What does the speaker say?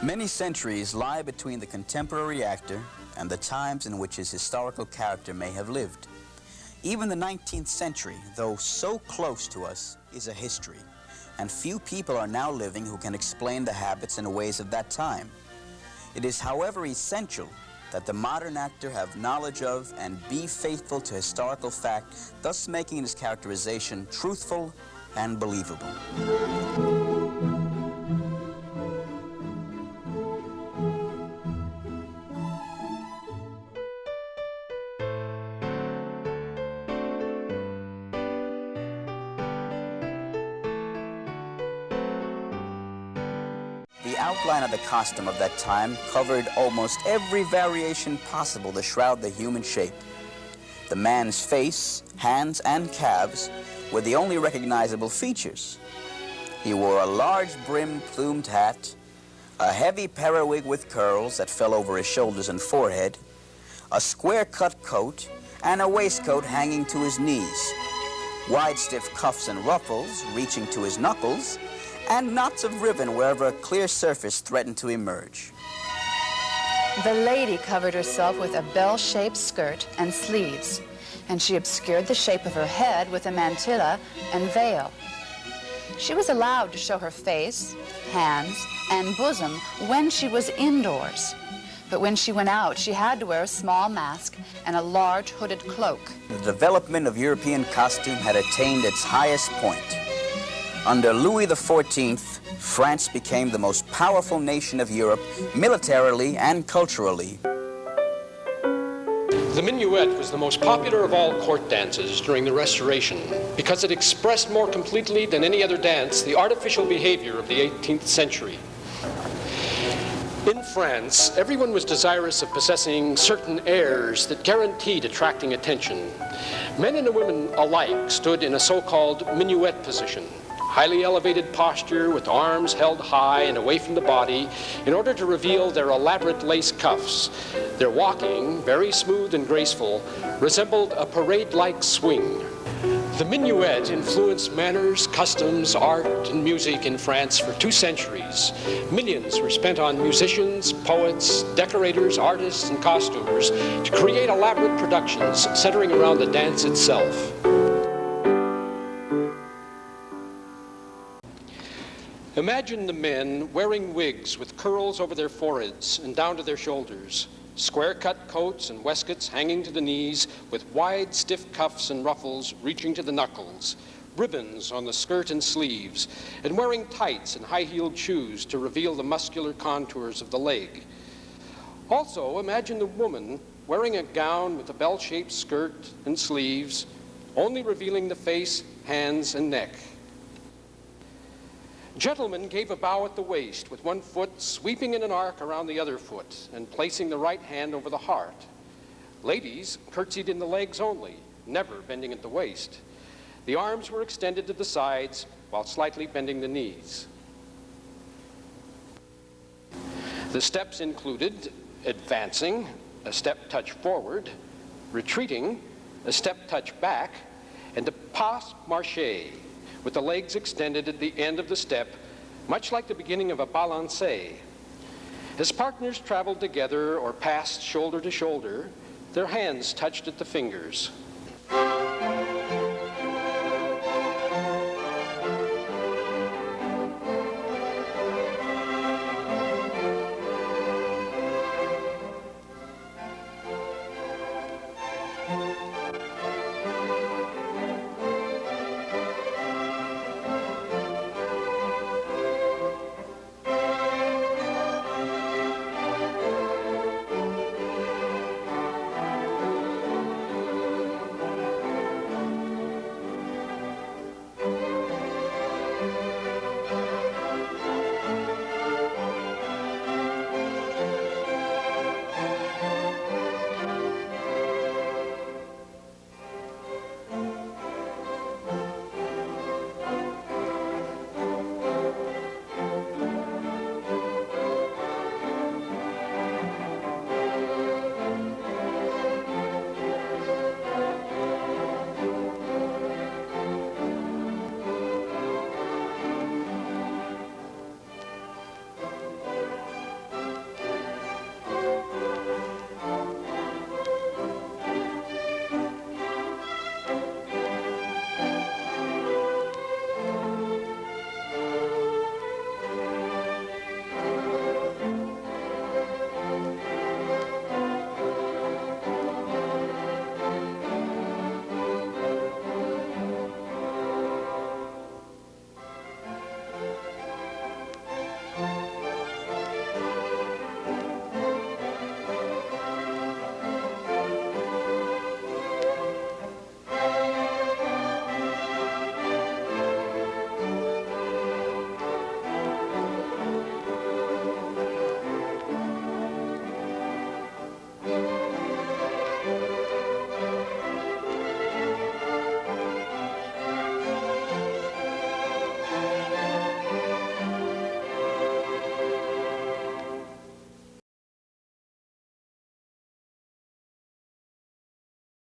Many centuries lie between the contemporary actor and the times in which his historical character may have lived. Even the 19th century, though so close to us, is a history, and few people are now living who can explain the habits and ways of that time. It is, however, essential that the modern actor have knowledge of and be faithful to historical fact, thus making his characterization truthful and believable. The outline of the costume of that time covered almost every variation possible to shroud the human shape. The man's face, hands, and calves were the only recognizable features. He wore a large brim plumed hat, a heavy periwig with curls that fell over his shoulders and forehead, a square-cut coat, and a waistcoat hanging to his knees, wide stiff cuffs and ruffles reaching to his knuckles, and knots of ribbon wherever a clear surface threatened to emerge. The lady covered herself with a bell-shaped skirt and sleeves, and she obscured the shape of her head with a mantilla and veil. She was allowed to show her face, hands, and bosom when she was indoors. But when she went out, she had to wear a small mask and a large hooded cloak. The development of European costume had attained its highest point. Under Louis XIV, France became the most powerful nation of Europe, militarily and culturally. The minuet was the most popular of all court dances during the Restoration because it expressed more completely than any other dance the artificial behavior of the 18th century. In France, everyone was desirous of possessing certain airs that guaranteed attracting attention. Men and women alike stood in a so-called minuet position, highly elevated posture with arms held high and away from the body in order to reveal their elaborate lace cuffs. Their walking, very smooth and graceful, resembled a parade-like swing. The minuet influenced manners, customs, art, and music in France for 2 centuries. Millions were spent on musicians, poets, decorators, artists, and costumers to create elaborate productions centering around the dance itself. Imagine the men wearing wigs with curls over their foreheads and down to their shoulders, square-cut coats and waistcoats hanging to the knees with wide, stiff cuffs and ruffles reaching to the knuckles, ribbons on the skirt and sleeves, and wearing tights and high-heeled shoes to reveal the muscular contours of the leg. Also, imagine the woman wearing a gown with a bell-shaped skirt and sleeves, only revealing the face, hands, and neck. Gentlemen gave a bow at the waist with one foot sweeping in an arc around the other foot and placing the right hand over the heart. Ladies curtsied in the legs only, never bending at the waist. The arms were extended to the sides while slightly bending the knees. The steps included advancing, a step touch forward, retreating, a step touch back, and a pas marché, with the legs extended at the end of the step, much like the beginning of a balancé. As partners traveled together or passed shoulder to shoulder, their hands touched at the fingers.